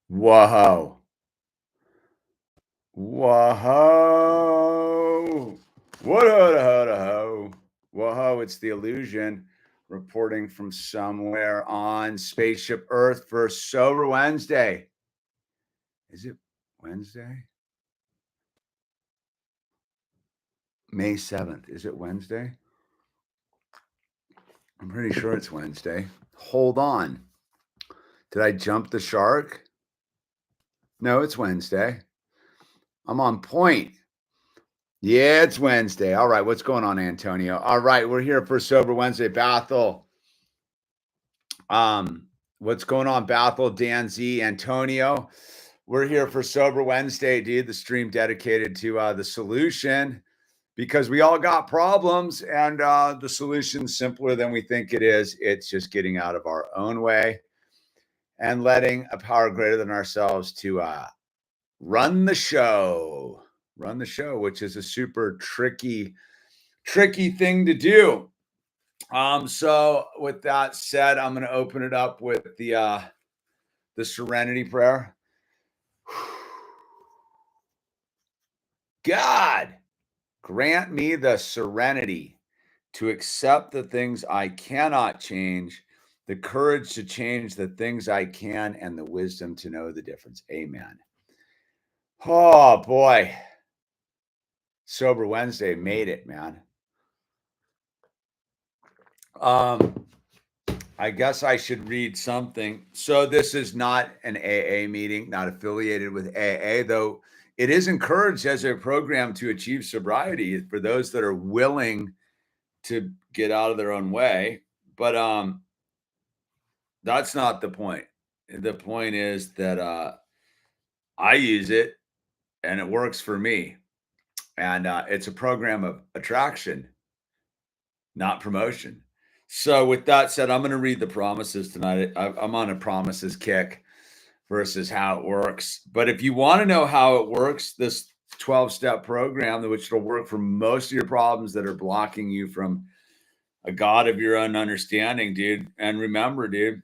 Whoa. Whoa. Whoa. Whoa. It's the illusion reporting from somewhere on Spaceship Earth for Sober Wednesday. Is it Wednesday? May 7th. Is it Wednesday? I'm pretty sure it's Wednesday. Hold on. Did I jump the shark? No, it's Wednesday. I'm on point. Yeah, it's Wednesday. All right. What's going on, Antonio? All right. We're here for Sober Wednesday. Bethel. What's going on, Bethel, Dan Z, Antonio? We're here for Sober Wednesday, dude. The stream dedicated to the solution because we all got problems and the solution's simpler than we think it is. It's just getting out of our own way and letting a power greater than ourselves to run the show, which is a super tricky thing to do. So with that said, I'm going to open it up with the serenity prayer. God, grant me the serenity to accept the things I cannot change, the courage to change the things I can, and the wisdom to know the difference. Amen. Oh boy. Sober Wednesday made it, man. I guess I should read something. So this is not an AA meeting, not affiliated with AA, though it is encouraged as a program to achieve sobriety for those that are willing to get out of their own way. But that's not the point. The point is that I use it and it works for me. And it's a program of attraction, not promotion. So with that said, I'm going to read the promises tonight. I'm on a promises kick versus how it works. But if you want to know how it works, this 12-step program, which will work for most of your problems that are blocking you from a God of your own understanding, dude. And remember, dude,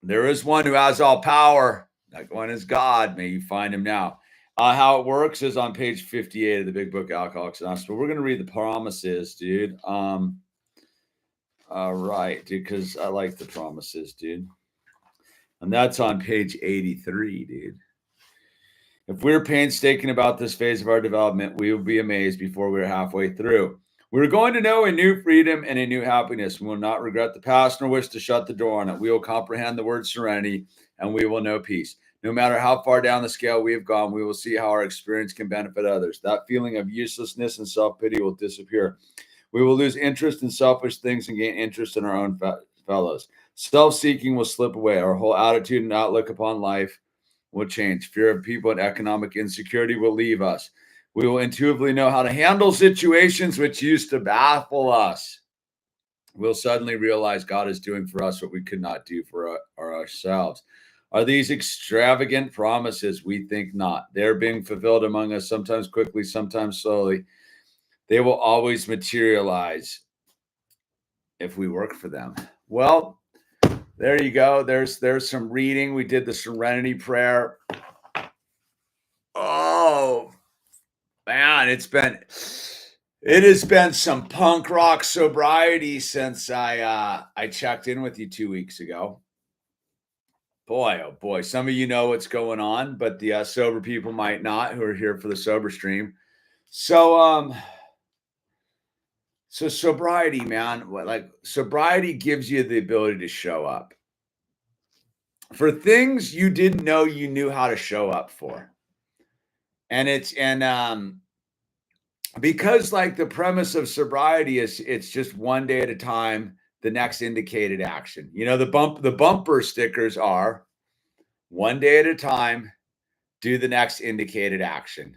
there is one who has all power. That one is God. May you find him now. How it works is on page 58 of the Big Book, Alcoholics Anonymous. But we're going to read the promises, dude. All right, dude, because I like the promises, dude. And that's on page 83, dude. If we're painstaking about this phase of our development, we will be amazed before we're halfway through. We're going to know a new freedom and a new happiness. We will not regret the past nor wish to shut the door on it. We will comprehend the word serenity and we will know peace. No matter how far down the scale we have gone, we will see how our experience can benefit others. That feeling of uselessness and self-pity will disappear. We will lose interest in selfish things and gain interest in our own fellows. Self-seeking will slip away. Our whole attitude and outlook upon life will change. Fear of people and economic insecurity will leave us. We will intuitively know how to handle situations which used to baffle us. We'll suddenly realize God is doing for us what we could not do for ourselves. Are these extravagant promises? We think not. They're being fulfilled among us, sometimes quickly, sometimes slowly. They will always materialize if we work for them. Well, there you go. There's some reading. We did the serenity prayer. Oh man, it has been some punk rock sobriety since I checked in with you 2 weeks ago. Boy, oh boy, some of you know what's going on, but the sober people might not, who are here for the sober stream. So sobriety, man, sobriety gives you the ability to show up for things you didn't know you knew how to show up for. And because like the premise of sobriety is it's just one day at a time, the next indicated action. You know, the bumper stickers are one day at a time, do the next indicated action.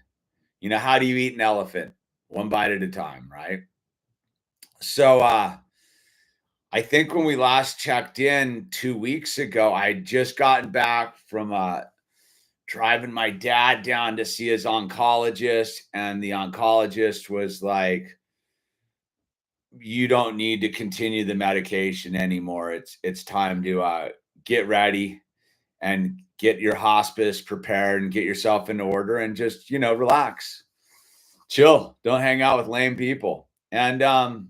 You know, how do you eat an elephant? One bite at a time, right? So I think when we last checked in 2 weeks ago, I had just gotten back from driving my dad down to see his oncologist, and the oncologist was like, you don't need to continue the medication anymore. It's time to get ready and get your hospice prepared and get yourself in order and just, relax, chill, don't hang out with lame people. And that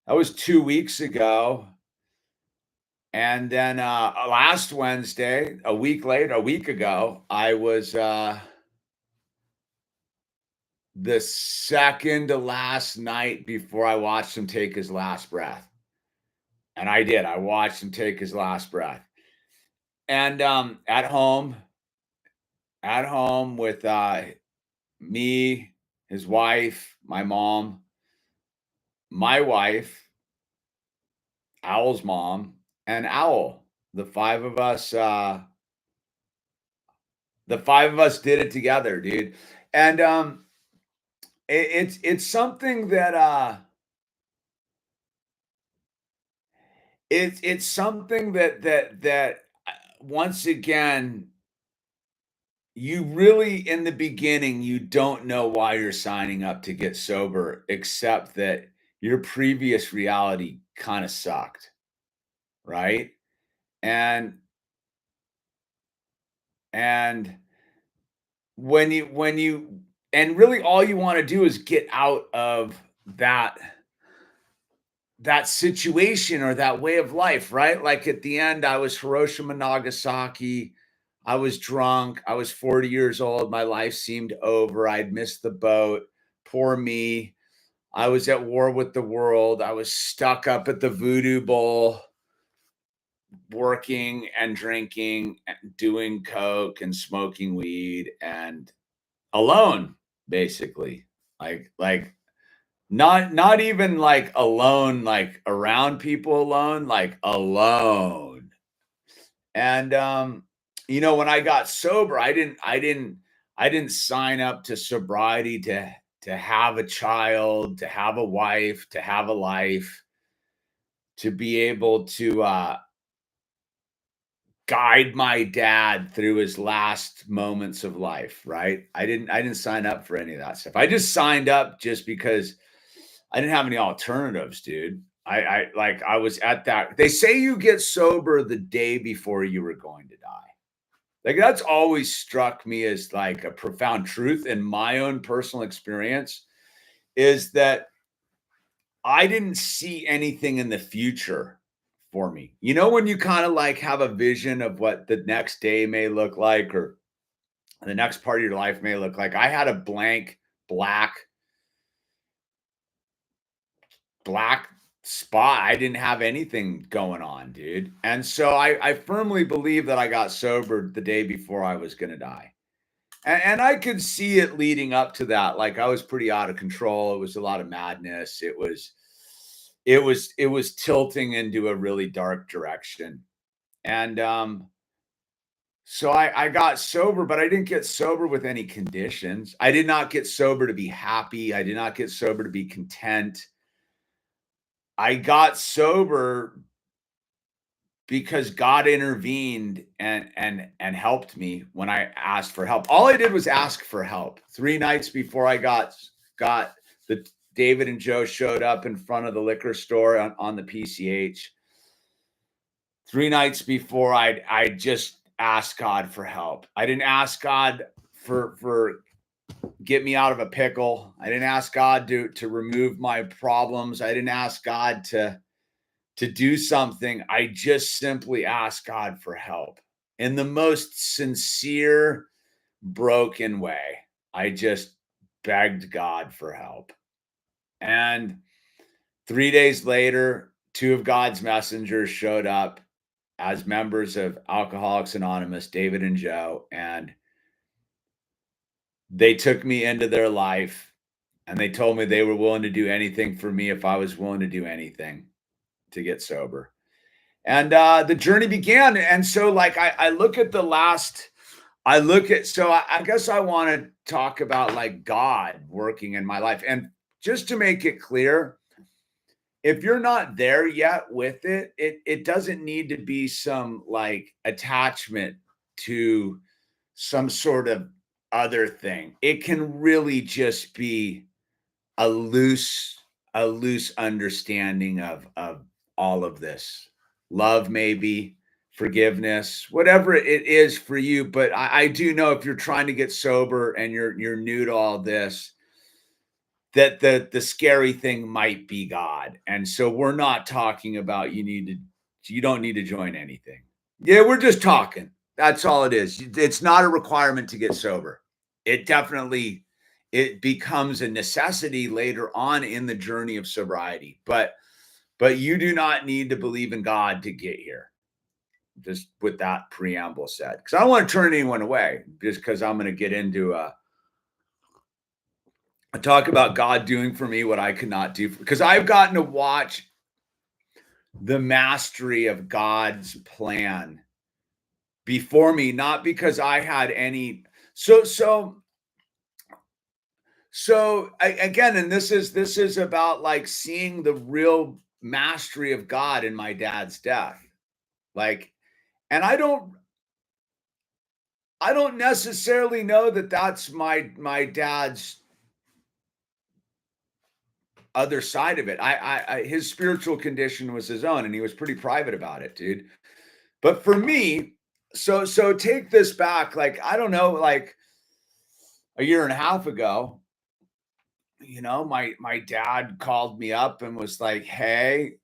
was 2 weeks ago. And then last Wednesday, a week ago, I was the second to last night before I watched him take his last breath. And I did. I watched him take his last breath. And at home with me, his wife, my mom, my wife, Owl's mom, and Owl. The five of us did it together, dude. And it's something that it's something that once again, you really, in the beginning, you don't know why you're signing up to get sober, except that your previous reality kind of sucked, right? And when you and really all you want to do is get out of that situation or that way of life, right? Like at the end, I was Hiroshima, Nagasaki. I was drunk. I was 40 years old. My life seemed over. I'd missed the boat. Poor me. I was at war with the world. I was stuck up at the Voodoo Bowl, working and drinking and doing coke and smoking weed and alone, basically. Like not even like alone, like around people alone, like alone. And when I got sober, I didn't sign up to sobriety to have a child, to have a wife, to have a life, to be able to guide my dad through his last moments of life, right? I didn't sign up for any of that stuff. I just signed up just because I didn't have any alternatives, dude. I was at that. They say you get sober the day before you were going to die. Like that's always struck me as like a profound truth in my own personal experience is that I didn't see anything in the future for me. You know, when you kind of like have a vision of what the next day may look like or the next part of your life may look like. I had a blank black spot. I didn't have anything going on, dude. And so I firmly believe that I got sober the day before I was going to die. And I could see it leading up to that. Like I was pretty out of control. It was a lot of madness. It was tilting into a really dark direction. And so I got sober, but I didn't get sober with any conditions. I did not get sober to be happy. I did not get sober to be content. I got sober because God intervened and helped me when I asked for help. All I did was ask for help. 3 nights before I got the David and Joe showed up in front of the liquor store on the PCH. 3 nights before I just asked God for help. I didn't ask God for get me out of a pickle. I didn't ask God to remove my problems. I didn't ask God to do something. I just simply asked God for help in the most sincere, broken way. I just begged God for help. And 3 days later, 2 of God's messengers showed up as members of Alcoholics Anonymous, David and Joe, and they took me into their life and they told me they were willing to do anything for me if I was willing to do anything to get sober. And the journey began. And so like I look at I guess I want to talk about like God working in my life. And just to make it clear, if you're not there yet with it doesn't need to be some like attachment to some sort of other thing. It can really just be a loose understanding of all of this. Love, maybe forgiveness, whatever it is for you. But I do know if you're trying to get sober and you're new to all this, that the scary thing might be God. And so we're not talking about you don't need to join anything. Yeah, we're just talking. That's all it is. It's not a requirement to get sober. It becomes a necessity later on in the journey of sobriety. But you do not need to believe in God to get here. Just with that preamble said, because I don't want to turn anyone away, just because I'm going to get into a talk about God doing for me what I could not do, because I've gotten to watch the mastery of God's plan before me, not because I had any. Again, and this is about like seeing the real mastery of God in my dad's death. Like, and I don't necessarily know that that's my dad's other side of it. His spiritual condition was his own, and he was pretty private about it, dude. But for me, so take this back, like, I don't know, like a year and a half ago, my dad called me up and was like, "Hey,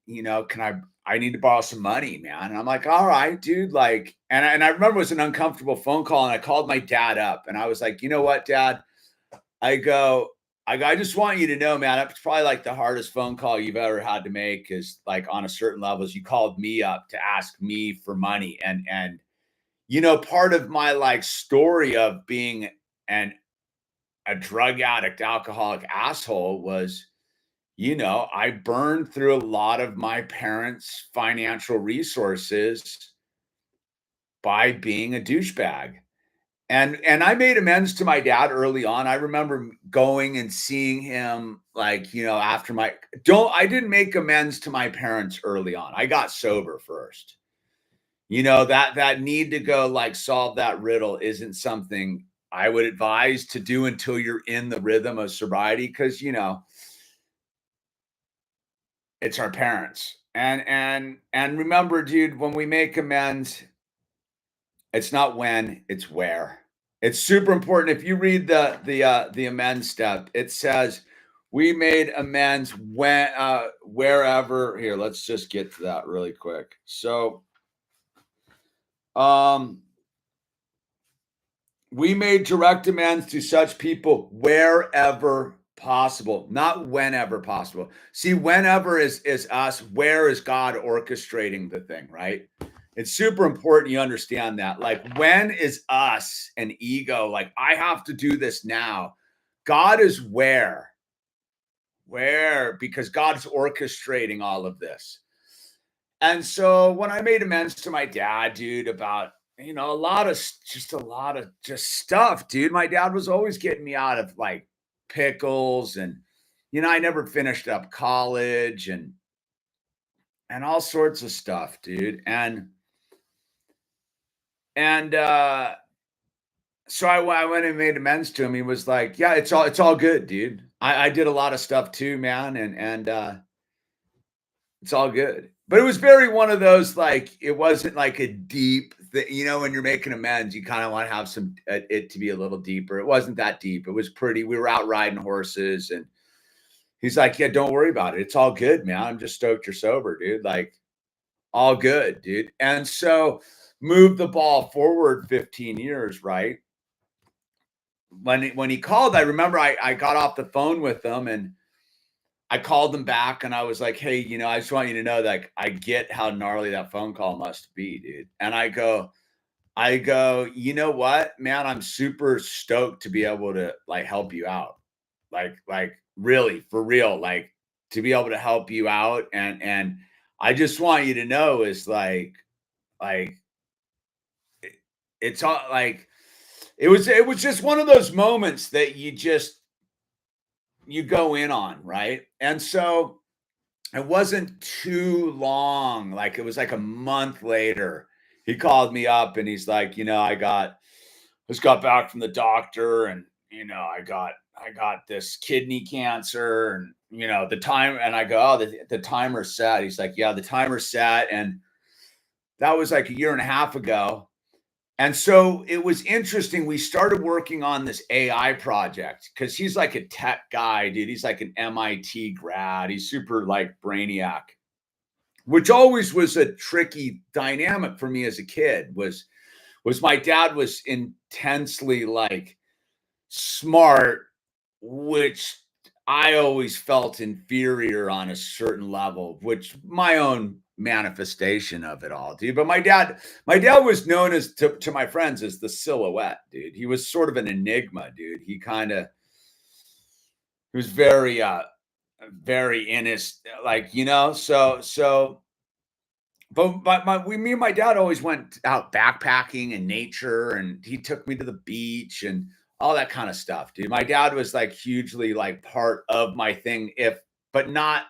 I need to borrow some money, man." And I'm like, "All right, dude." Like, and I remember it was an uncomfortable phone call, and I called my dad up, and I was like, "You know what, Dad?" I just want you to know, man, it's probably like the hardest phone call you've ever had to make, is like on a certain level, is you called me up to ask me for money. And part of my like story of being a drug addict, alcoholic asshole was, I burned through a lot of my parents' financial resources by being a douchebag. And I made amends to my dad early on. I remember going and seeing him, like, after I didn't make amends to my parents early on. I got sober first. That need to go like solve that riddle isn't something I would advise to do until you're in the rhythm of sobriety, because it's our parents. And remember, dude, when we make amends, it's not when, it's where. It's super important. If you read the amends step, it says we made amends when wherever. Here, let's just get to that really quick. So we made direct amends to such people wherever possible, not whenever possible. See, whenever is us, where is God orchestrating the thing, right? It's super important you understand that. Like, when is us an ego? Like, I have to do this now. God is where, because God's orchestrating all of this. And so when I made amends to my dad, dude, about, a lot of stuff, dude. My dad was always getting me out of like pickles, and, I never finished up college, and all sorts of stuff, dude. And so I went and made amends to him. He was like, "Yeah, it's all good, dude. I did a lot of stuff too, man, and it's all good." But it was very one of those, like, it wasn't like a deep thing. When you're making amends, you kind of want to have it to be a little deeper. It wasn't that deep. It was pretty. We were out riding horses, and he's like, "Yeah, don't worry about it. It's all good, man. I'm just stoked you're sober, dude. Like, all good, dude." And so move the ball forward 15 years, right? When he called, I remember I got off the phone with him, and I called him back, and I was like, "Hey, I just want you to know that, like, I get how gnarly that phone call must be, dude." And I go, "You know what, man? I'm super stoked to be able to like help you out. Like really, for real, like, to be able to help you out. And I just want you to know is like it's all like, it was just one of those moments that you go in on, right?" And so it wasn't too long. Like, it was like a month later, he called me up, and he's like, just got back from the doctor, and, I got this kidney cancer, and, the time, and I go, "Oh, the timer's set." He's like, "Yeah, the timer's set." And That was like a year and a half ago. And so it was interesting. We started working on this AI project because he's like a tech guy, dude. He's like an MIT grad. He's super like brainiac, which always was a tricky dynamic for me as a kid. Was my dad was intensely like smart, which I always felt inferior on a certain level, which my own manifestation of it all, dude. But my dad was known as to my friends as the silhouette, dude. He was sort of an enigma, dude. He was very in his like, so but me and my dad always went out backpacking and nature, and he took me to the beach and all that kind of stuff, dude. My dad was like hugely like part of my thing, but not,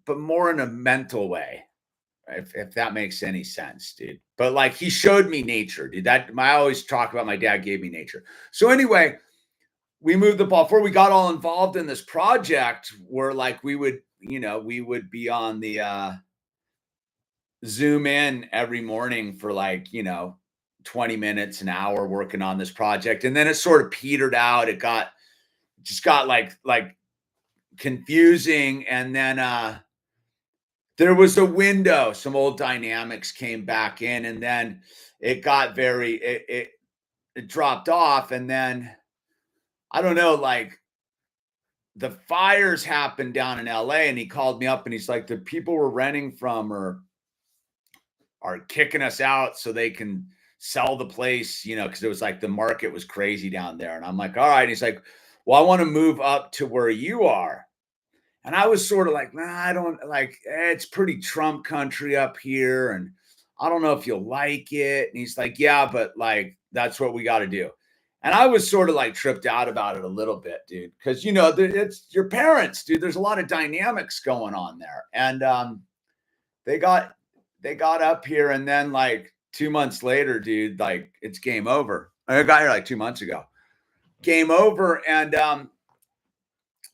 but more in a mental way, if that makes any sense, dude. But like he showed me nature, dude. I always talk about my dad gave me nature. So anyway, we moved the ball before we got all involved in this project where like we would be on the Zoom in every morning for like, 20 minutes, an hour working on this project. And then it sort of petered out. Just got like confusing. And then there was a window, some old dynamics came back in, and then it got it dropped off. And then I don't know, like the fires happened down in LA, and he called me up and he's like, the people we're renting from are kicking us out so they can sell the place, because it was like the market was crazy down there. And I'm like, all right. And he's like, well, I want to move up to where you are. And I was sort of like, nah, I don't like, it's pretty Trump country up here. And I don't know if you'll like it. And he's like, yeah, but like, that's what we got to do. And I was sort of like tripped out about it a little bit, dude, because, it's your parents, dude. There's a lot of dynamics going on there. And they got up here, and then like 2 months later, dude, like it's game over. I got here like 2 months ago. Game over. And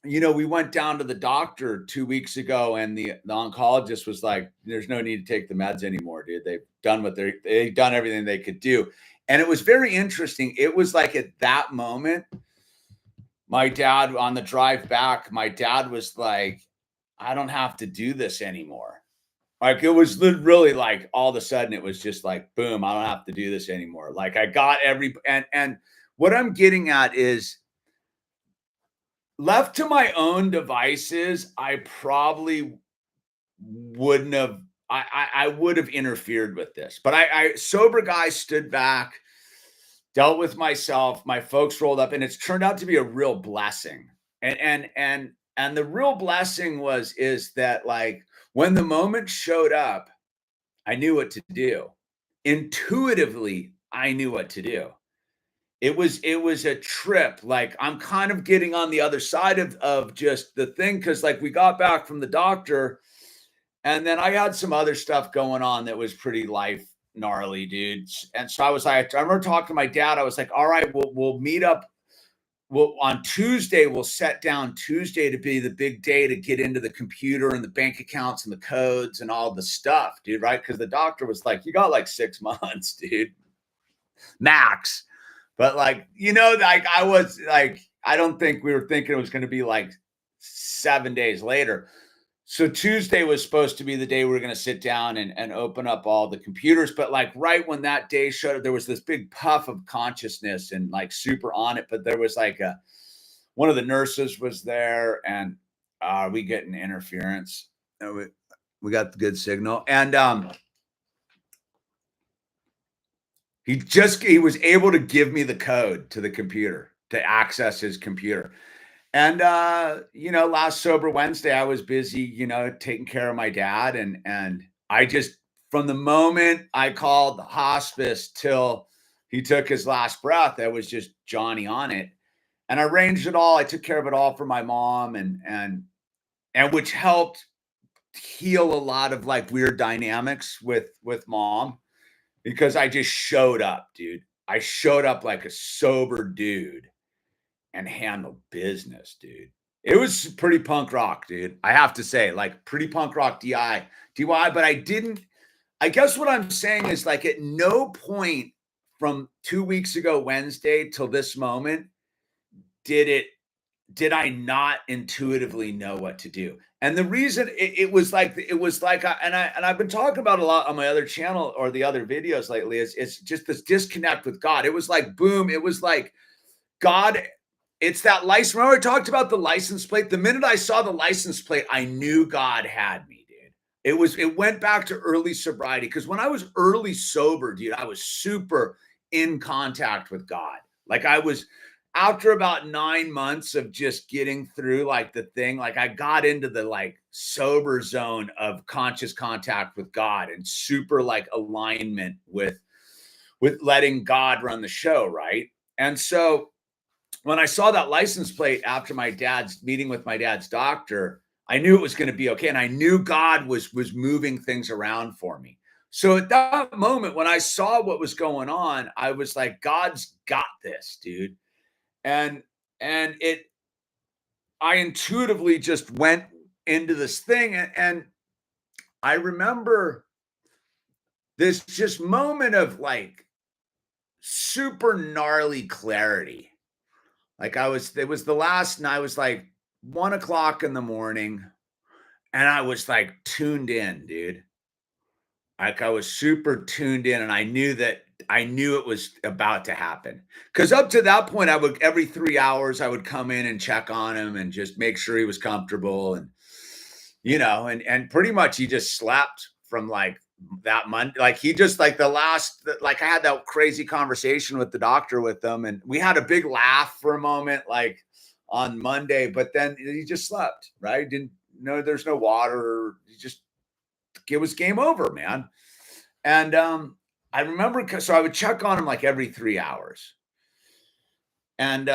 we went down to the doctor 2 weeks ago, and the oncologist was like, there's no need to take the meds anymore, dude. They've done everything they could do. And it was very interesting. It was like at that moment, my dad, on the drive back, my dad was like, I don't have to do this anymore. Like it was really like all of a sudden it was just like, boom, I don't have to do this anymore. Like I got and what I'm getting at is, left to my own devices, I probably wouldn't have, I would have interfered with this. But I sober guy stood back, dealt with myself, my folks rolled up, and it's turned out to be a real blessing. And the real blessing is that like when the moment showed up, I knew what to do. Intuitively, I knew what to do. It was a trip. Like I'm kind of getting on the other side of just the thing, because like we got back from the doctor, and then I had some other stuff going on that was pretty life gnarly, dude. And so I was like, I remember talking to my dad. I was like, all right, we'll meet up. On Tuesday, we'll set down Tuesday to be the big day to get into the computer and the bank accounts and the codes and all the stuff, dude. Right? Because the doctor was like, you got like 6 months, dude, max. But like, like I was like, I don't think we were thinking it was going to be like 7 days later. So Tuesday was supposed to be the day we were going to sit down and open up all the computers. But like right when that day showed up, there was this big puff of consciousness and like super on it. But there was like one of the nurses was there, and we getting interference. We got the good signal. And he was able to give me the code to the computer to access his computer. And last sober Wednesday, I was busy, taking care of my dad. And I just, from the moment I called the hospice till he took his last breath, I was just Johnny on it. And I arranged it all. I took care of it all for my mom, and which helped heal a lot of like weird dynamics with mom. Because I just showed up, dude. I showed up like a sober dude and handled business, dude. It was pretty punk rock, dude. I have to say, like pretty punk rock DI, but I didn't I guess what I'm saying is like at no point from 2 weeks ago Wednesday till this moment did I not intuitively know what to do. And the reason it was like I've been talking about a lot on my other channel or the other videos lately is it's just this disconnect with God. It was like boom, it was like God, it's that license. Remember, I talked about the license plate. The minute I saw the license plate, I knew God had me, dude. It went back to early sobriety because when I was early sober, dude, I was super in contact with God. Like I was after about 9 months of just getting through like the thing, like I got into the like sober zone of conscious contact with God and super like alignment with letting God run the show, right? And so when I saw that license plate after my dad's meeting with my dad's doctor, I knew it was going to be okay. And I knew God was moving things around for me. So at that moment, when I saw what was going on, I was like, God's got this, dude. And it I intuitively just went into this thing. And I remember this just moment of like super gnarly clarity. Like it was the last night, I was like 1 o'clock in the morning and I was like tuned in, dude. Like I was super tuned in and I knew it was about to happen. Cause up to that point, I would every 3 hours, I would come in and check on him and just make sure he was comfortable. And, and pretty much he just slept from like that month. Like he just like like I had that crazy conversation with the doctor with them and we had a big laugh for a moment, like on Monday, but then he just slept, right? Didn't know there's no water. It was game over, man. And I remember so I would check on him like every 3 hours. And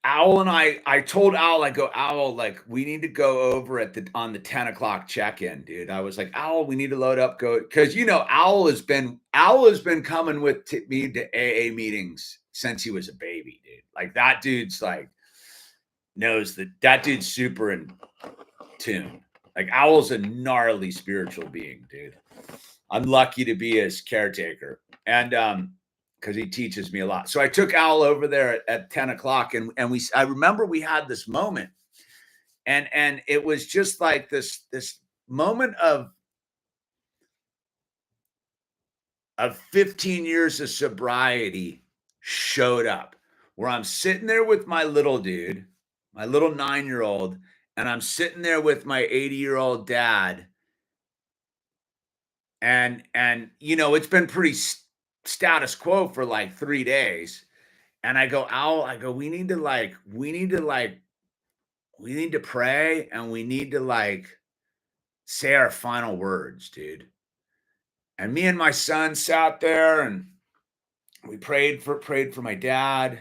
Owl and I told Owl, I go, Owl, like we need to go over on the 10 o'clock check-in, dude. I was like, Owl, we need to load up, go because Owl has been coming with me to AA meetings since he was a baby, dude. Like that dude's like knows that dude's super in tune. Like Owl's a gnarly spiritual being, dude. I'm lucky to be his caretaker. And because he teaches me a lot. So I took Owl over there at 10 o'clock and I remember we had this moment and it was just like this moment of 15 years of sobriety showed up where I'm sitting there with my little dude, my little 9-year-old, and I'm sitting there with my 80-year-old dad. And it's been pretty status quo for like 3 days. And I go, Owl, I go, we need to pray and we need to like say our final words, dude. And me and my son sat there and we prayed for my dad.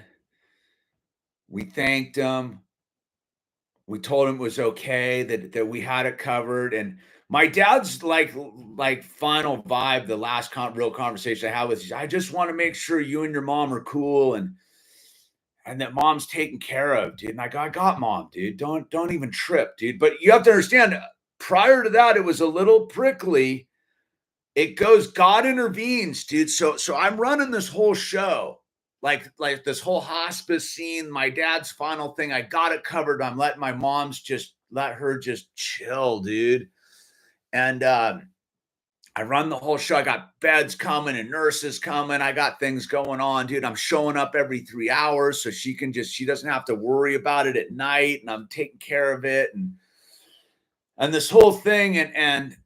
We thanked him. We told him it was okay, that we had it covered. And my dad's like final vibe, the last real conversation I had with you, I just want to make sure you and your mom are cool and that mom's taken care of, dude. And I got mom, dude. Don't even trip, dude. But you have to understand, prior to that, it was a little prickly. It goes, God intervenes, dude. So I'm running this whole show, like this whole hospice scene, my dad's final thing. I got it covered. I'm letting my mom's let her just chill, dude. And I run the whole show. I got beds coming and nurses coming. I got things going on, dude. I'm showing up every 3 hours so she doesn't have to worry about it at night. And I'm taking care of it. And this whole thing. And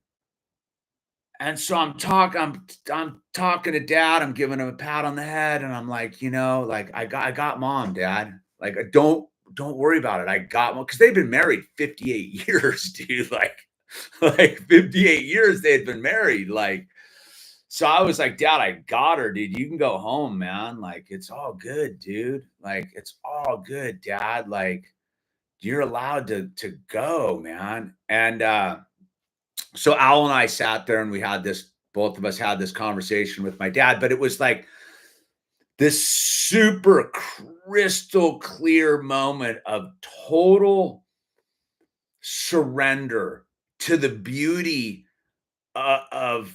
so I'm talking to dad. I'm giving him a pat on the head. And I'm like, like I got mom, dad. Like, don't worry about it. I got mom. Cause they've been married 58 years, dude. Like 58 years they had been married. Like, so I was like, Dad, I got her, dude. You can go home, man. Like, it's all good, dude. Like, it's all good, Dad. Like, you're allowed to go, man. And so Al and I sat there and both of us had this conversation with my dad, but it was like this super crystal clear moment of total surrender to the beauty of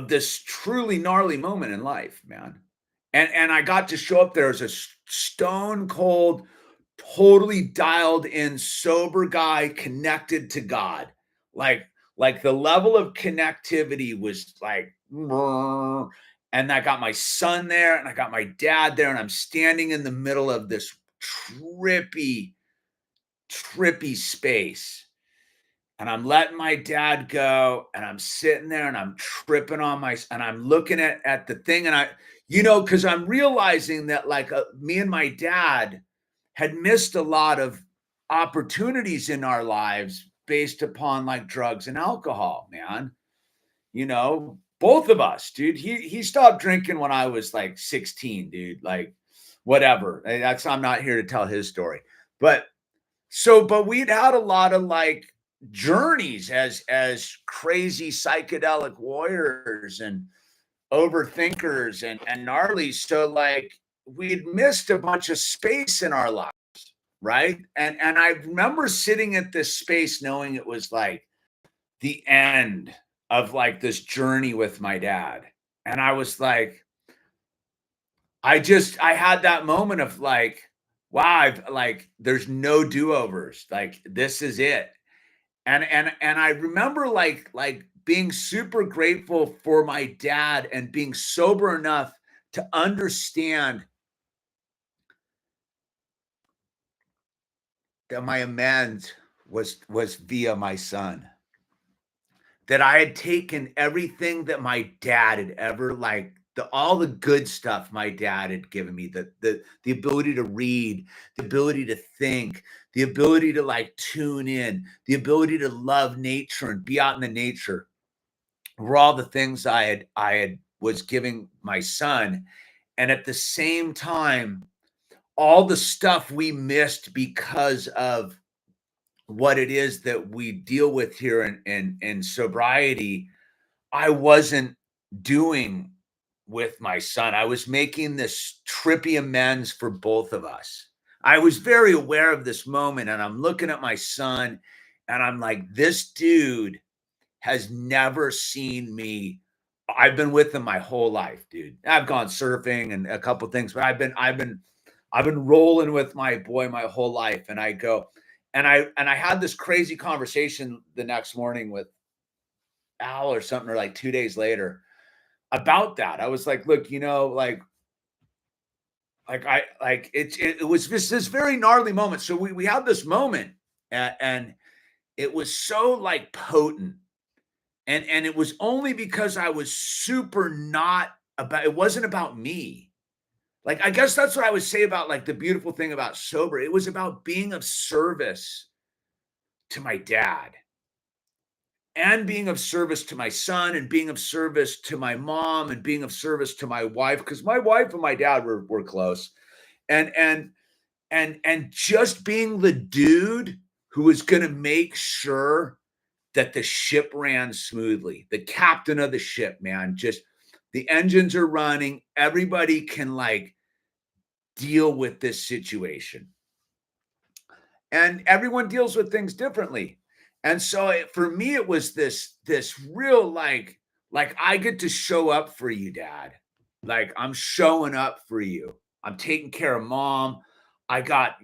this truly gnarly moment in life, man. And I got to show up there as a stone cold, totally dialed in, sober guy connected to God. Like, like the level of connectivity was like, and I got my son there and I got my dad there, and I'm standing in the middle of this trippy, trippy space. And I'm letting my dad go, and I'm sitting there and I'm tripping on and I'm looking at the thing, and because I'm realizing that like me and my dad had missed a lot of opportunities in our lives based upon like drugs and alcohol, man. Both of us, dude. He stopped drinking when I was like 16, dude. Like whatever. I'm not here to tell his story. But but we'd had a lot of like journeys as crazy psychedelic warriors and overthinkers and gnarly. So like we'd missed a bunch of space in our lives, right? And I remember sitting at this space knowing it was like the end of like this journey with my dad. And I was like, I had that moment of like, wow, there's no do-overs. Like this is it. And I remember like being super grateful for my dad and being sober enough to understand that my amends was via my son. That I had taken everything that my dad had ever like all the good stuff my dad had given me, the ability to read, the ability to think, the ability to like tune in, the ability to love nature and be out in the nature, were all the things I had was giving my son. And at the same time, all the stuff we missed because of what it is that we deal with here in sobriety, I wasn't doing with my son. I was making this trippy amends for both of us. I was very aware of this moment, and I'm looking at my son and I'm like, this dude has never seen me. I've been with him my whole life, dude. I've gone surfing and a couple things, but I've been rolling with my boy my whole life. And I go, and I had this crazy conversation the next morning with Al or something, or like 2 days later about that. I was like, look, it was just this very gnarly moment. So we had this moment, and it was so like potent. And it was only because I was super not about, it wasn't about me. Like, I guess that's what I would say about like the beautiful thing about sober. It was about being of service to my dad and being of service to my son and being of service to my mom and being of service to my wife. Because my wife and my dad were close. And just being the dude who was going to make sure that the ship ran smoothly. The captain of the ship, man, just the engines are running. Everybody can like deal with this situation. And everyone deals with things differently. And so for me, it was this real like I get to show up for you, Dad. Like I'm showing up for you. I'm taking care of Mom. I got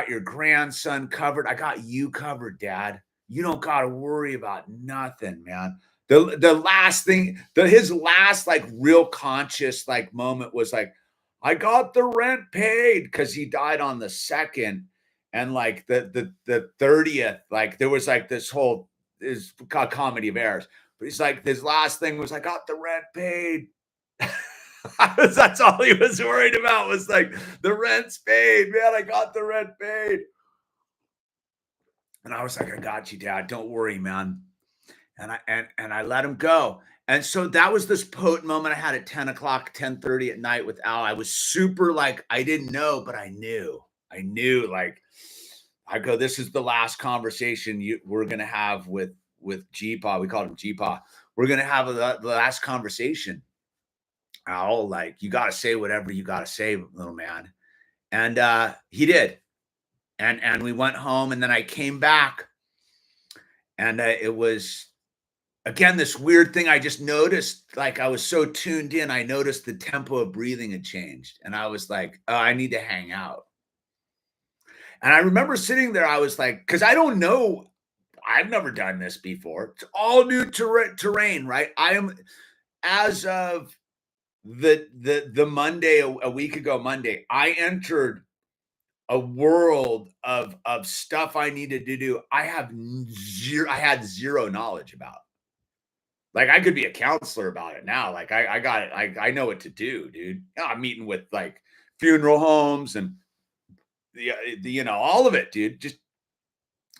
your grandson covered. I got you covered, Dad. You don't got to worry about nothing, man. The last thing, his last like real conscious like moment was like, I got the rent paid, because he died on the 2nd, and like the 30th, like there was like this whole is called comedy of errors. But he's like, his last thing was, I got the rent paid. That's all he was worried about, was like, the rent's paid, man. I got the rent paid. And I was like, I got you, Dad. Don't worry, man. And I let him go. And so that was this potent moment I had at 10 o'clock, 10:30 at night with Al. I was super like, I didn't know, but I knew. I knew, like, I go, this is the last conversation we're going to have with G-Paw. We called him G-Paw. We're going to have the last conversation. Al, like, you got to say whatever you got to say, little man. And he did. And we went home, and then I came back, and it was again, this weird thing I just noticed, like I was so tuned in, I noticed the tempo of breathing had changed. And I was like, oh, I need to hang out. And I remember sitting there, I was like, because I don't know, I've never done this before. It's all new terrain, right? I am, as of the Monday, a week ago Monday, I entered a world of stuff I needed to do. I had zero knowledge about. Like, I could be a counselor about it now. Like, I got it. I know what to do, dude. I'm meeting with like funeral homes and all of it, dude. Just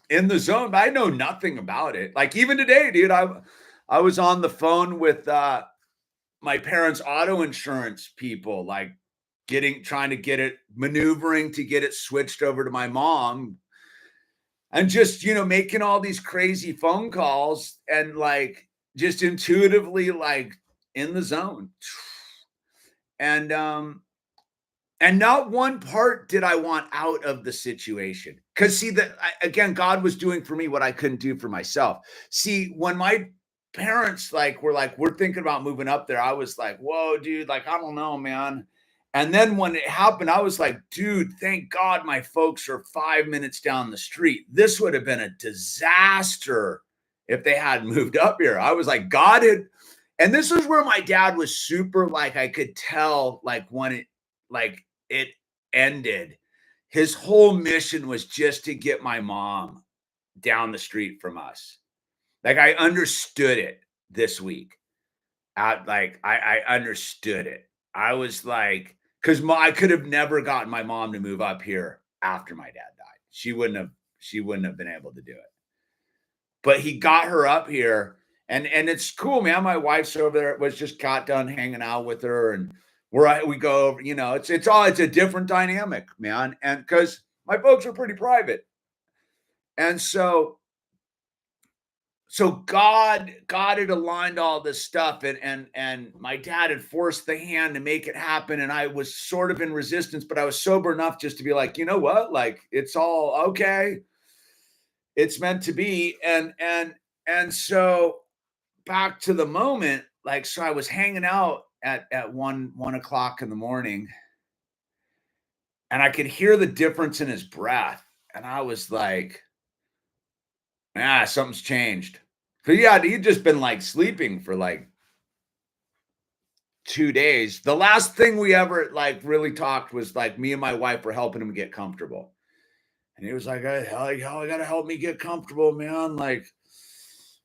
in the zone. But I know nothing about it. Like, even today, dude, I was on the phone with my parents' auto insurance people, like trying to get it, maneuvering to get it switched over to my mom, and just, making all these crazy phone calls and like just intuitively like in the zone. And not one part did I want out of the situation. Because see, that again, God was doing for me what I couldn't do for myself. See, when my parents we're thinking about moving up there, I was like, whoa, dude, like, I don't know, man. And then when it happened, I was like, dude, thank God my folks are 5 minutes down the street. This would have been a disaster if they hadn't moved up here. I was like, God had, and this is where my dad was super, like, I could tell, like, when it ended. His whole mission was just to get my mom down the street from us. Like, I understood it this week. I understood it. I was like, because I could have never gotten my mom to move up here after my dad died. She wouldn't have been able to do it. But he got her up here, and it's cool, man. My wife's over there. Was just got done hanging out with her, and we go over. It's a different dynamic, man. And because my folks are pretty private, and so God had aligned all this stuff, and my dad had forced the hand to make it happen, and I was sort of in resistance, but I was sober enough just to be like, you know what, like, it's all okay. It's meant to be. And so back to the moment, like, so I was hanging out at 1 o'clock in the morning, and I could hear the difference in his breath, and I was like, something's changed. But yeah, he'd just been like sleeping for like 2 days. The last thing we ever like really talked was like me and my wife were helping him get comfortable. And he was like, hey, I gotta help me get comfortable, man. Like,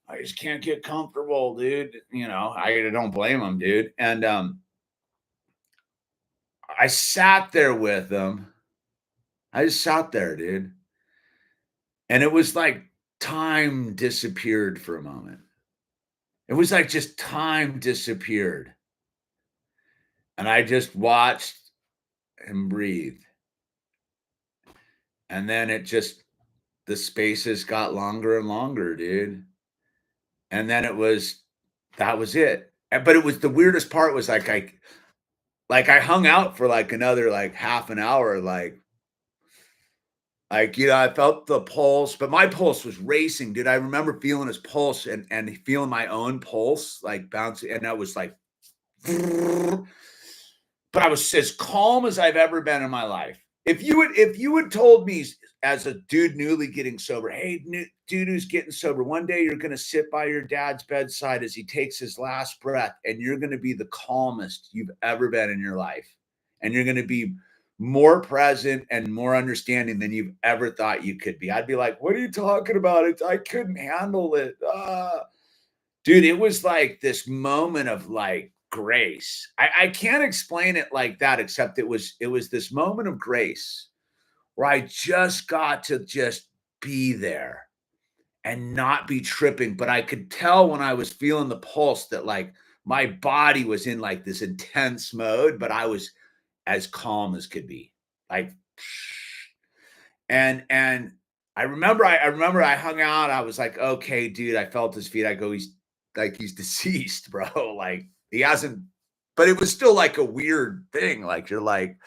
I just can't get comfortable, dude. I don't blame him, dude. And I sat there with him. I just sat there, dude. And it was like time disappeared for a moment. It was like just time disappeared. And I just watched him breathe. And then the spaces got longer and longer, dude. And then that was it. But it was, the weirdest part was like, I hung out for like another like half an hour, I felt the pulse, but my pulse was racing, dude. I remember feeling his pulse and feeling my own pulse like bouncing, and I was like, but I was as calm as I've ever been in my life. If you had told me as a dude newly getting sober, hey, dude who's getting sober, one day you're going to sit by your dad's bedside as he takes his last breath, and you're going to be the calmest you've ever been in your life, and you're going to be more present and more understanding than you've ever thought you could be. I'd be like, what are you talking about? I couldn't handle it. Dude, it was like this moment of like grace. I can't explain it like that, except it was this moment of grace where I just got to just be there and not be tripping. But I could tell when I was feeling the pulse that like my body was in like this intense mode, but I was as calm as could be. Like, and I remember I hung out. I was like, okay, dude, I felt his feet. I go, he's deceased, bro. Like, he hasn't, but it was still like a weird thing. Like, you're like,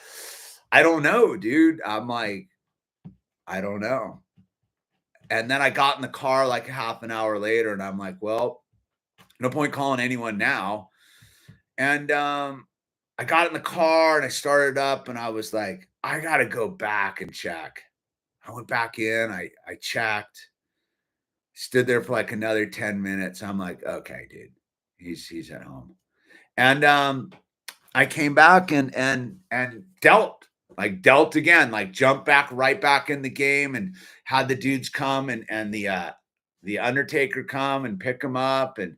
I don't know, dude. I'm like, I don't know. And then I got in the car like half an hour later, and I'm like, well, No point calling anyone now. And I got in the car and I started up and I was like, I gotta go back and check. I went back in, I checked, stood there for like another 10 minutes. I'm like, okay, dude, he's at home. And I came back and dealt again, like jumped back right back in the game and had the dudes come and the Undertaker come and pick him up and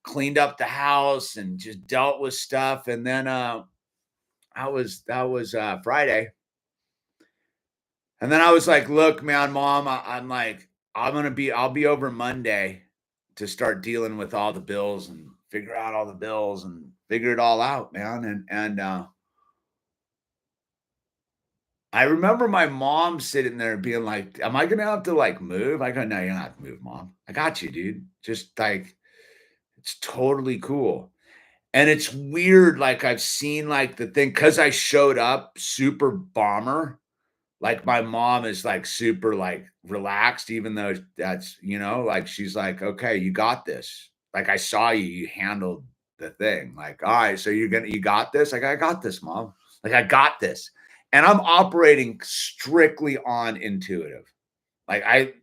cleaned up the house and just dealt with stuff. And then that was Friday. And then I was like, look, man, mom, I'm like, I'll be over Monday to start dealing with all the bills and figure out all the bills and figure it all out, man. And I remember my mom sitting there being like, am I gonna have to like move? I go, no, you're not have to move, mom. I got you, dude. Just like it's totally cool. And it's weird, like I've seen like the thing because I showed up super bomber. Like, my mom is, like, super, like, relaxed, even though that's like, she's like, "Okay, you got this. Like, I saw you, you handled the thing. Like, alright, so you got this?" Like, "I got this, mom. Like, I got this." And I'm operating strictly on intuitive. Like, I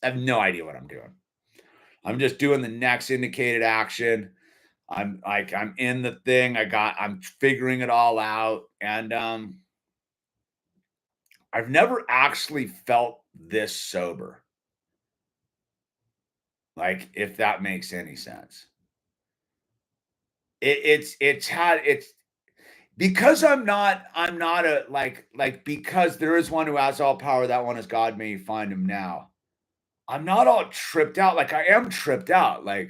have no idea what I'm doing. I'm just doing the next indicated action. I'm in the thing. I'm figuring it all out, and, I've never actually felt this sober, like, if that makes any sense. It's because I'm not a because there is one who has all power, that one is God, may you find him now. I'm not all tripped out, like, I am tripped out, like,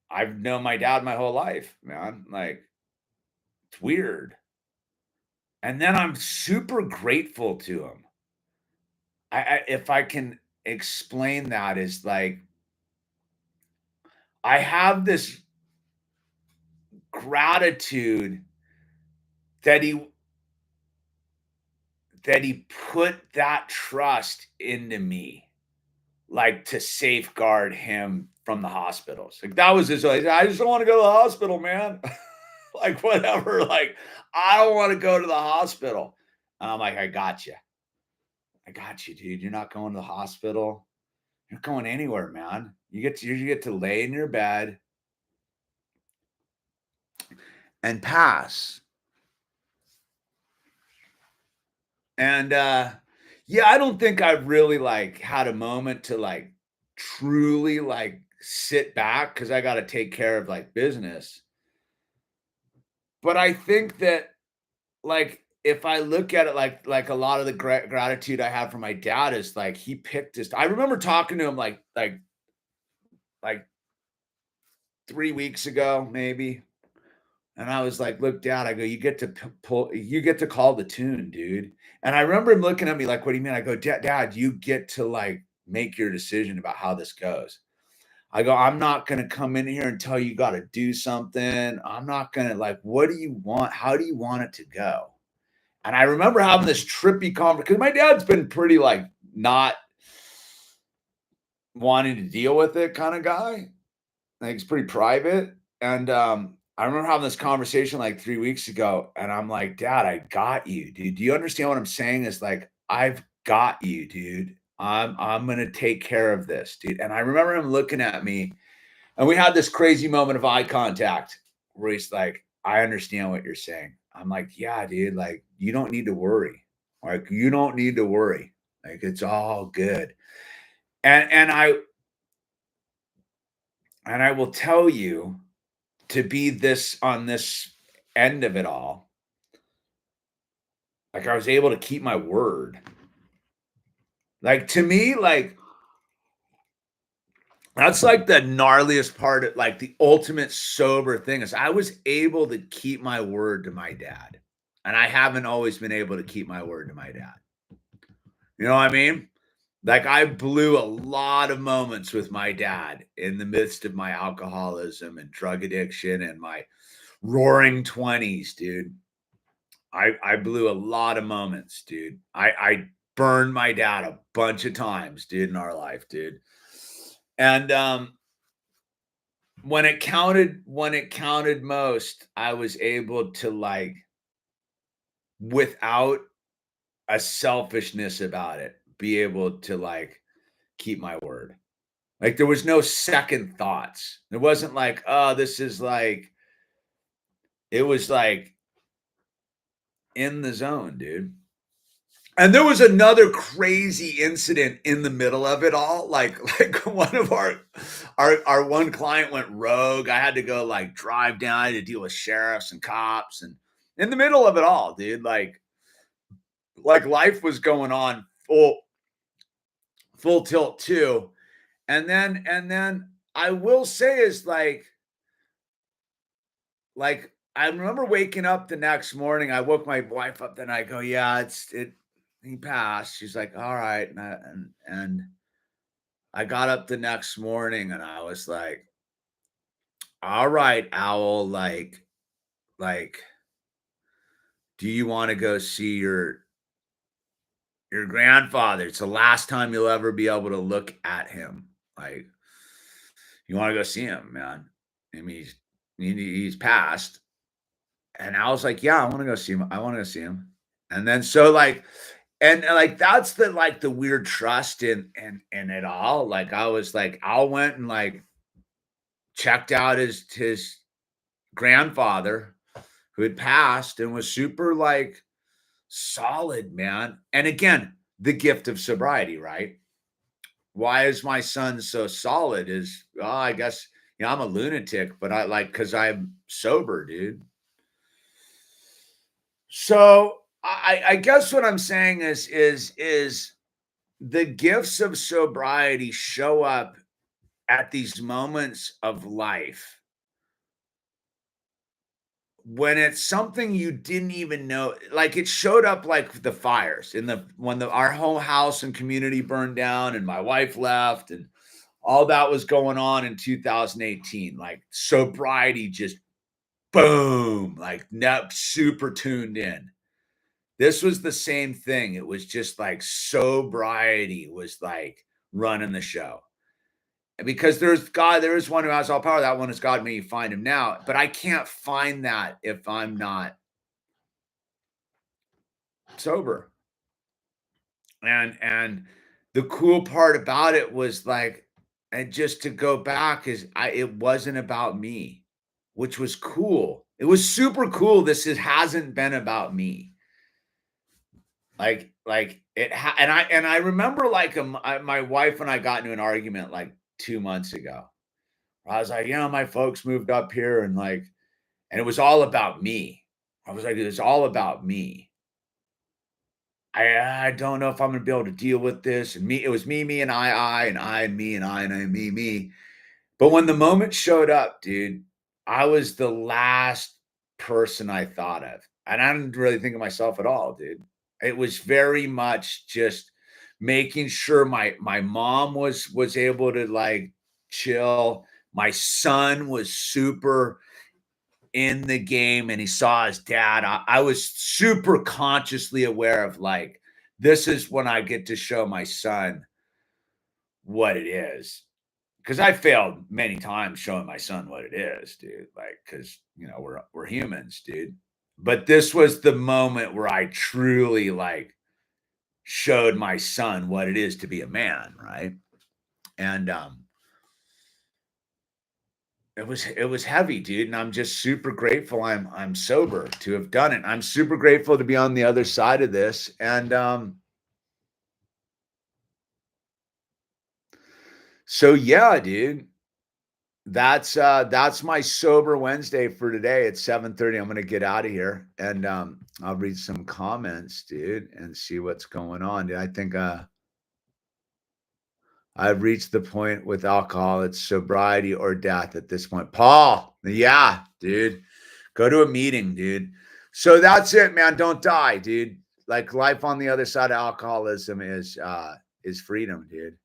I've known my dad my whole life, man, like, it's weird, and then I'm super grateful to him. If I can explain that is like I have this gratitude that he put that trust into me, like to safeguard him from the hospitals. Like that was his. Like, I just don't want to go to the hospital, man. Like whatever. Like I don't want to go to the hospital. And I'm like, I got you. I got you, dude. You're not going to the hospital. You're not going anywhere, man. You get to lay in your bed and pass. And yeah, I don't think I've really like had a moment to like truly like sit back because I got to take care of like business. But I think that like if I look at it like a lot of the gratitude I have for my dad is like he picked this. I remember talking to him like 3 weeks ago maybe, and I was like, "Look, Dad," I go, "You get to you get to call the tune, dude." And I remember him looking at me like, "What do you mean?" I go, Dad, you get to like make your decision about how this goes." I go, "I'm not gonna come in here and tell you got to do something. I'm not gonna like, what do you want? How do you want it to go?" And I remember having this trippy conversation because my dad's been pretty like not wanting to deal with it kind of guy. Like he's pretty private. And I remember having this conversation like 3 weeks ago, and I'm like, Dad, I got you, dude. Do you understand what I'm saying? Is like, I've got you, dude. I'm gonna take care of this, dude. And I remember him looking at me, and we had this crazy moment of eye contact where he's like, I understand what you're saying. I'm like, yeah, dude, like you don't need to worry. Like, you don't need to worry. Like it's all good. And I will tell you to be this on this end of it all, like I was able to keep my word. Like to me, like that's like the gnarliest part of like the ultimate sober thing is I was able to keep my word to my dad. And I haven't always been able to keep my word to my dad. You know what I mean? Like I blew a lot of moments with my dad in the midst of my alcoholism and drug addiction and my roaring 20s, dude. I blew a lot of moments, dude. I burned my dad a bunch of times, dude, in our life, dude. And when it counted most, I was able to, like, without a selfishness about it, be able to, like, keep my word. Like, there was no second thoughts. It wasn't like, oh, this is like, it was like in the zone, dude. And there was another crazy incident in the middle of it all. Like one of our one client went rogue. I had to go, like, drive down to deal with sheriffs and cops, and in the middle of it all, dude, like life was going on full tilt too. And then I will say is like I remember waking up the next morning. I woke my wife up, then I go, yeah, he passed. She's like, all right. And I got up the next morning and I was like, all right, Owl, like, do you want to go see your grandfather? It's the last time you'll ever be able to look at him. Like, you want to go see him, man? I mean, he's passed. And I was like, yeah, I want to go see him. I want to go see him. And then so like, and like that's the weird trust in it all. Like I was like, I went and like checked out his grandfather who had passed and was super like solid, man. And again, the gift of sobriety, right? Why is my son so solid? Is, oh, I guess, I'm a lunatic, but I like, because I'm sober, dude. So I guess what I'm saying is the gifts of sobriety show up at these moments of life when it's something you didn't even know. Like, it showed up like the fires when our whole house and community burned down and my wife left and all that was going on in 2018. Like, sobriety just boom, like, super tuned in. This was the same thing. It was just like sobriety was like running the show. Because there's God, there is one who has all power. That one is God. May you find him now. But I can't find that if I'm not sober. And the cool part about it was like, and just to go back, it wasn't about me, which was cool. It was super cool. Hasn't been about me. Like and I remember like my wife and I got into an argument like 2 months ago. I was like, my folks moved up here and it was all about me. I was like, it's all about me. I don't know if I'm gonna be able to deal with this. And it was me, and I, and I, and me, and I, me. But when the moment showed up, dude, I was the last person I thought of. And I didn't really think of myself at all, dude. It was very much just making sure my mom was able to like chill. My son was super in the game and he saw his dad. I was super consciously aware of like, this is when I get to show my son what it is. Because I failed many times showing my son what it is, dude. Like, because we're humans, dude. But this was the moment where I truly like showed my son what it is to be a man, right? And it was heavy, dude. And I'm just super grateful I'm sober to have done it. I'm super grateful to be on the other side of this. And so yeah, dude. That's my sober Wednesday for today. It's 7:30. I'm gonna get out of here and I'll read some comments, dude, and see what's going on. Dude, I think I've reached the point with alcohol. It's sobriety or death at this point. Paul, yeah, dude. Go to a meeting, dude. So that's it, man. Don't die, dude. Like, life on the other side of alcoholism is freedom, dude.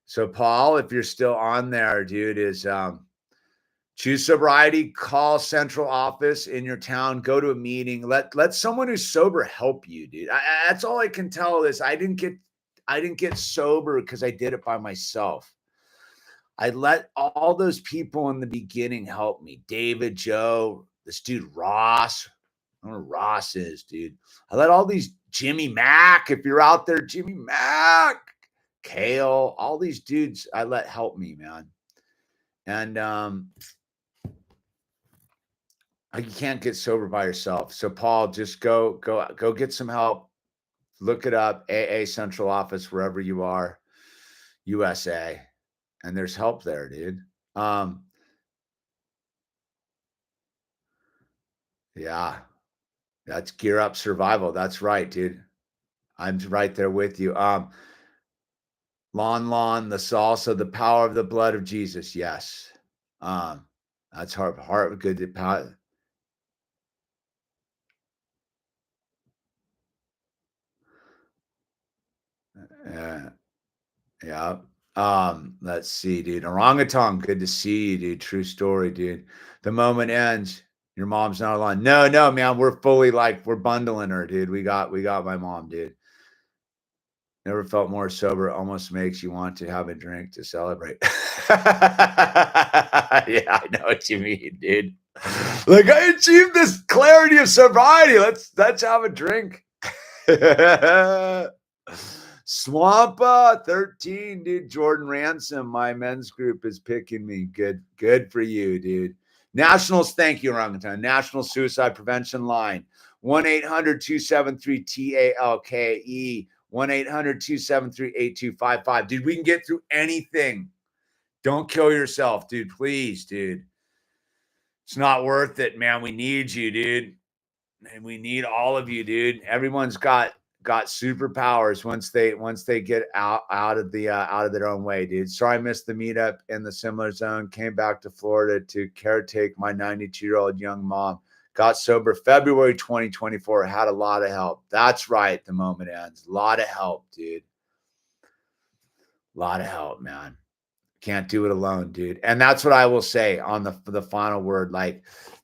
So Paul, if you're still on there, dude, is choose sobriety, call central office in your town, go to a meeting, let someone who's sober help you, dude. That's all I can tell is I didn't get sober because I did it by myself. I let all those people in the beginning help me. David, Joe, this dude Ross. I don't know who Ross is, dude. I let all these Jimmy Mack, if you're out there, Jimmy Mack, Kale, all these dudes I let help me, man. And you can't get sober by yourself. So Paul, just go get some help. Look it up, AA Central Office, wherever you are, USA. And there's help there, dude. Yeah. That's Gear Up Survival. That's right, dude. I'm right there with you. Lon, the salsa, the power of the blood of Jesus. Yes. That's heart good to power. Yeah. Let's see, dude. Orangutan, good to see you, dude. True story, dude. The moment ends. Your mom's not alone. No, man. We're fully we're bundling her, dude. We got my mom, dude. Never felt more sober. Almost makes you want to have a drink to celebrate. Yeah, I know what you mean, dude. Like, I achieved this clarity of sobriety. Let's have a drink. Swampa 13, dude. Jordan Ransom, my men's group is picking me. Good for you, dude. Nationals, thank you, Orangutan. National Suicide Prevention Line, 1-800-273-TALKE, 1-800-273-8255. Dude, we can get through anything. Don't kill yourself, dude. Please, dude. It's not worth it, man. We need you, dude. And we need all of you, dude. Everyone's got superpowers once they get out of their own way, dude. Sorry I missed the meetup in the similar zone. Came back to Florida to caretake my 92-year-old young mom. Got sober February 2024. Had a lot of help. That's right. The moment ends. A lot of help, dude. A lot of help, man. Can't do it alone, dude. And that's what I will say on the final word. Like,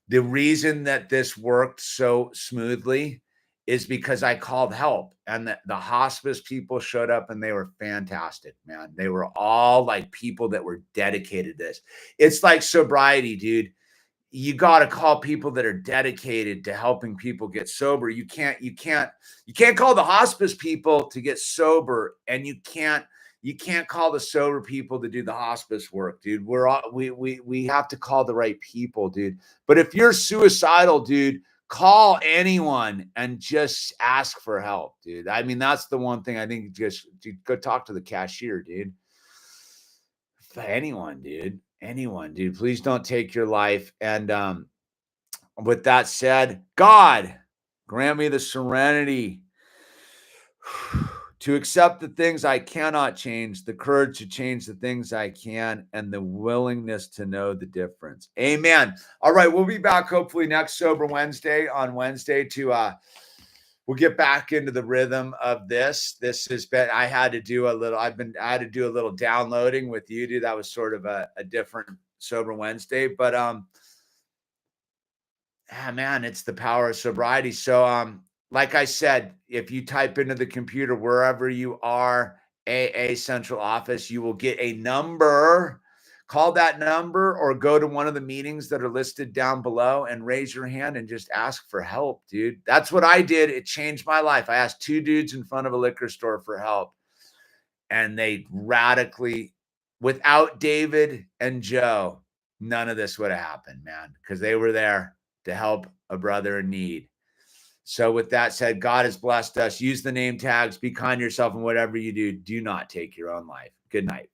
the reason that this worked so smoothly is because I called help, and the hospice people showed up, and they were fantastic, man. They were all like people that were dedicated to this. It's like sobriety, dude. You got to call people that are dedicated to helping people get sober. You can't call the hospice people to get sober, and you can't call the sober people to do the hospice work, dude. We have to call the right people, dude. But if you're suicidal, dude, call anyone and just ask for help, dude. I mean, that's the one thing I think. Just go talk to the cashier, dude. Anyone, dude. Please don't take your life. And with that said, God, grant me the serenity to accept the things I cannot change, the courage to change the things I can, and the willingness to know the difference. Amen. All right, we'll be back hopefully next Sober Wednesday on Wednesday to we'll get back into the rhythm of this. This has been, I had to do a little downloading with you, dude. That was sort of a different Sober Wednesday, but man, it's the power of sobriety. So like I said, if you type into the computer wherever you are, AA Central Office, you will get a number. Call that number or go to one of the meetings that are listed down below and raise your hand and just ask for help, dude. That's what I did. It changed my life. I asked 2 dudes in front of a liquor store for help, and they radically, without David and Joe, none of this would have happened, man, because they were there to help a brother in need. So with that said, God has blessed us. Use the name tags. Be kind to yourself, and whatever you do, do not take your own life. Good night.